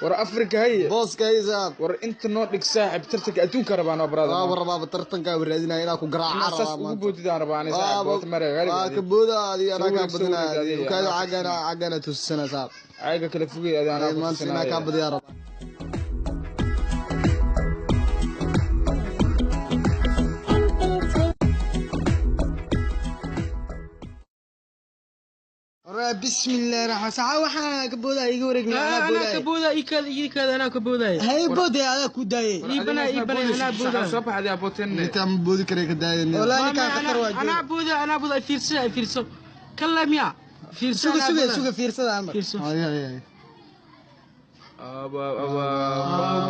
ورا افريكا هي بوس كايزاب ورا انت نودك صاحب ترتك ادون كربان برادر ورا ترتن كا ورادينا انا كو غراع اساس ugu boodidaan rabaan saaxiib mare غالي ka boodaadi ana ka badinaadi kaada cagana tusana saab ayaga kala fogay ana ku tusana ka badiyaa rab بسم الله الرحمن الرحيم waxaa ka boodaa iga wareegna ana ka boodaa ikada ana ka boodaa hay booday ada ku daayay ibana ana boodaa soo baxday aboteen inta boodi kare ka daayay walahi ka khatar waa ana boodaa fiirso kallamiya fiirso suga fiirsada amar ay aba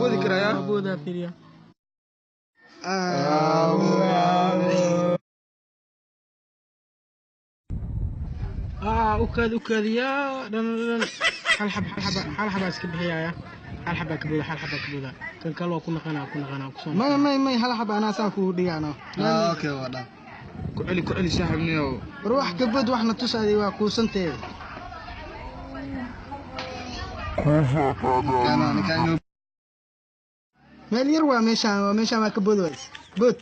boodi karaya boodaa fiiriya وكاد يا هل حبة اسكبحيا هل حبة كبودا كان كلوا كنا قنا ما هل حبة أنا ساكو ديانا أوكي ودا كعلي صاحبني روح كبد وإحنا تسعدي وكوسنتي كان ما اللي يروى مشى ما كبد ويس بود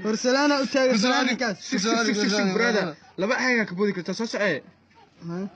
ورسلانا أتاج سلام كاس برادر لبا حاجة كبودي كنت صاصع نو